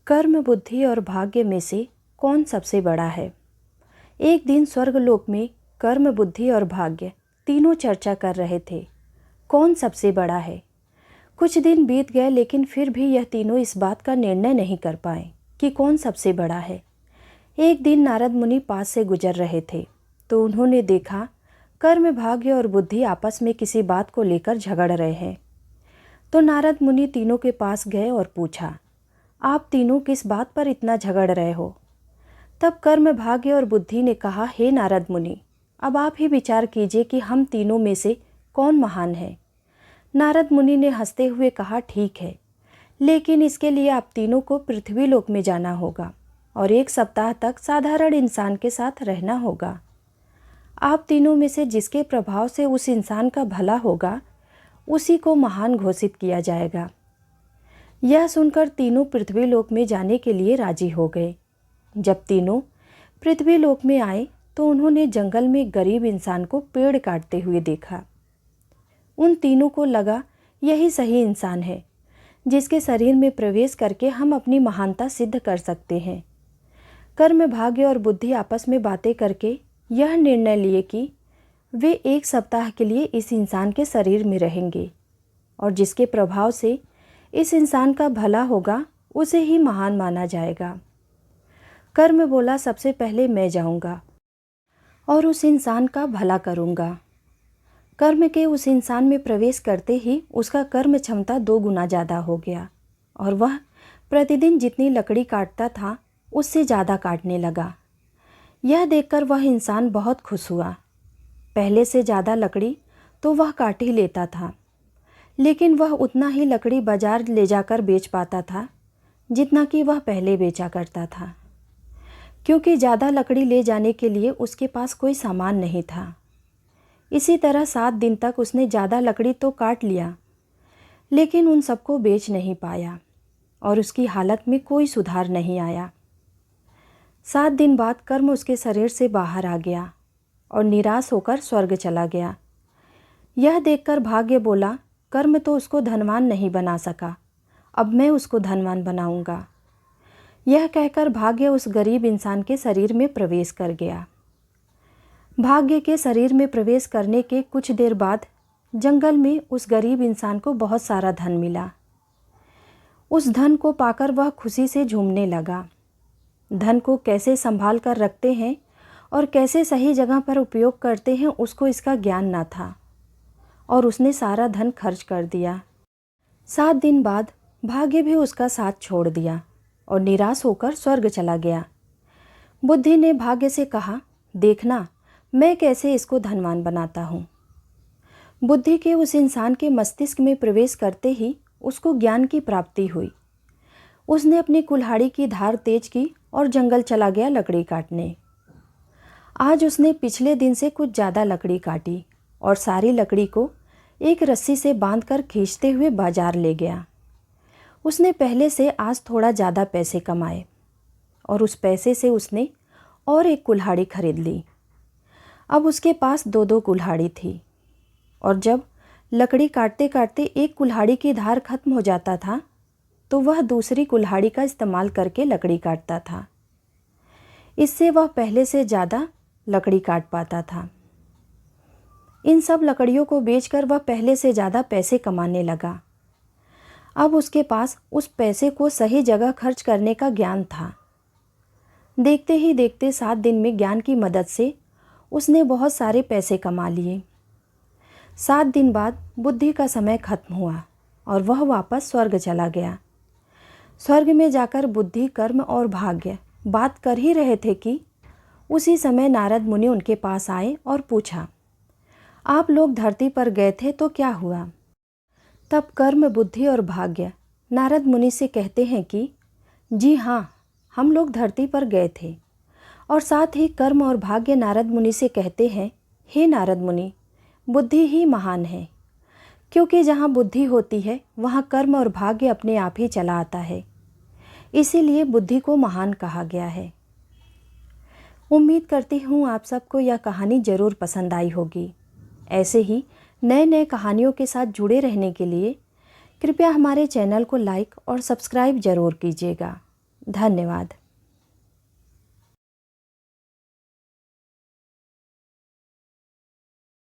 कर्म, बुद्धि और भाग्य में से कौन सबसे बड़ा है? एक दिन स्वर्गलोक में कर्म, बुद्धि और भाग्य तीनों चर्चा कर रहे थे, कौन सबसे बड़ा है। कुछ दिन बीत गए, लेकिन फिर भी यह तीनों इस बात का निर्णय नहीं कर पाए कि कौन सबसे बड़ा है। एक दिन नारद मुनि पास से गुजर रहे थे, तो उन्होंने देखा कर्म, भाग्य और बुद्धि आपस में किसी बात को लेकर झगड़ रहे हैं। तो नारद मुनि तीनों के पास गए और पूछा, आप तीनों किस बात पर इतना झगड़ रहे हो? तब कर्म, भाग्य और बुद्धि ने कहा, हे नारद मुनि, अब आप ही विचार कीजिए कि हम तीनों में से कौन महान है। नारद मुनि ने हंसते हुए कहा, ठीक है, लेकिन इसके लिए आप तीनों को पृथ्वी लोक में जाना होगा और 1 सप्ताह तक साधारण इंसान के साथ रहना होगा। आप तीनों में से जिसके प्रभाव से उस इंसान का भला होगा, उसी को महान घोषित किया जाएगा। यह सुनकर तीनों पृथ्वी लोक में जाने के लिए राजी हो गए। जब तीनों पृथ्वी लोक में आए तो उन्होंने जंगल में गरीब इंसान को पेड़ काटते हुए देखा। उन तीनों को लगा यही सही इंसान है, जिसके शरीर में प्रवेश करके हम अपनी महानता सिद्ध कर सकते हैं। कर्म, भाग्य और बुद्धि आपस में बातें करके यह निर्णय लिए कि वे 1 सप्ताह के लिए इस इंसान के शरीर में रहेंगे और जिसके प्रभाव से इस इंसान का भला होगा, उसे ही महान माना जाएगा। कर्म बोला, सबसे पहले मैं जाऊंगा और उस इंसान का भला करूंगा। कर्म के उस इंसान में प्रवेश करते ही उसका कर्म क्षमता 2 गुना ज़्यादा हो गया और वह प्रतिदिन जितनी लकड़ी काटता था, उससे ज़्यादा काटने लगा। यह देखकर वह इंसान बहुत खुश हुआ। पहले से ज़्यादा लकड़ी तो वह काट ही लेता था, लेकिन वह उतना ही लकड़ी बाजार ले जाकर बेच पाता था जितना कि वह पहले बेचा करता था, क्योंकि ज़्यादा लकड़ी ले जाने के लिए उसके पास कोई सामान नहीं था। इसी तरह 7 दिन तक उसने ज़्यादा लकड़ी तो काट लिया, लेकिन उन सबको बेच नहीं पाया और उसकी हालत में कोई सुधार नहीं आया। 7 दिन बाद कर्म उसके शरीर से बाहर आ गया और निराश होकर स्वर्ग चला गया। यह देखकर भाग्य बोला, कर्म तो उसको धनवान नहीं बना सका, अब मैं उसको धनवान बनाऊंगा। यह कहकर भाग्य उस गरीब इंसान के शरीर में प्रवेश कर गया। भाग्य के शरीर में प्रवेश करने के कुछ देर बाद जंगल में उस गरीब इंसान को बहुत सारा धन मिला। उस धन को पाकर वह खुशी से झूमने लगा। धन को कैसे संभाल कर रखते हैं और कैसे सही जगह पर उपयोग करते हैं, उसको इसका ज्ञान ना था और उसने सारा धन खर्च कर दिया। 7 दिन बाद भाग्य भी उसका साथ छोड़ दिया और निराश होकर स्वर्ग चला गया। बुद्धि ने भाग्य से कहा, देखना मैं कैसे इसको धनवान बनाता हूँ। बुद्धि के उस इंसान के मस्तिष्क में प्रवेश करते ही उसको ज्ञान की प्राप्ति हुई। उसने अपनी कुल्हाड़ी की धार तेज की और जंगल चला गया लकड़ी काटने। आज उसने पिछले दिन से कुछ ज़्यादा लकड़ी काटी और सारी लकड़ी को एक रस्सी से बांधकर खींचते हुए बाजार ले गया। उसने पहले से आज थोड़ा ज़्यादा पैसे कमाए और उस पैसे से उसने और एक कुल्हाड़ी खरीद ली। अब उसके पास 2-2 कुल्हाड़ी थी और जब लकड़ी काटते काटते एक कुल्हाड़ी की धार खत्म हो जाता था, तो वह दूसरी कुल्हाड़ी का इस्तेमाल करके लकड़ी काटता था। इससे वह पहले से ज़्यादा लकड़ी काट पाता था। इन सब लकड़ियों को बेचकर वह पहले से ज़्यादा पैसे कमाने लगा। अब उसके पास उस पैसे को सही जगह खर्च करने का ज्ञान था। देखते ही देखते 7 दिन में ज्ञान की मदद से उसने बहुत सारे पैसे कमा लिए। 7 दिन बाद बुद्धि का समय खत्म हुआ और वह वापस स्वर्ग चला गया। स्वर्ग में जाकर बुद्धि, कर्म और भाग्य बात कर ही रहे थे कि उसी समय नारद मुनि उनके पास आए और पूछा, आप लोग धरती पर गए थे तो क्या हुआ? तब कर्म, बुद्धि और भाग्य नारद मुनि से कहते हैं कि जी हाँ, हम लोग धरती पर गए थे। और साथ ही कर्म और भाग्य नारद मुनि से कहते हैं, हे नारद मुनि, बुद्धि ही महान है, क्योंकि जहाँ बुद्धि होती है वहाँ कर्म और भाग्य अपने आप ही चला आता है। इसीलिए बुद्धि को महान कहा गया है। उम्मीद करती हूँ आप सबको यह कहानी ज़रूर पसंद आई होगी। ऐसे ही नए नए कहानियों के साथ जुड़े रहने के लिए कृपया हमारे चैनल को लाइक और सब्सक्राइब ज़रूर कीजिएगा। धन्यवाद।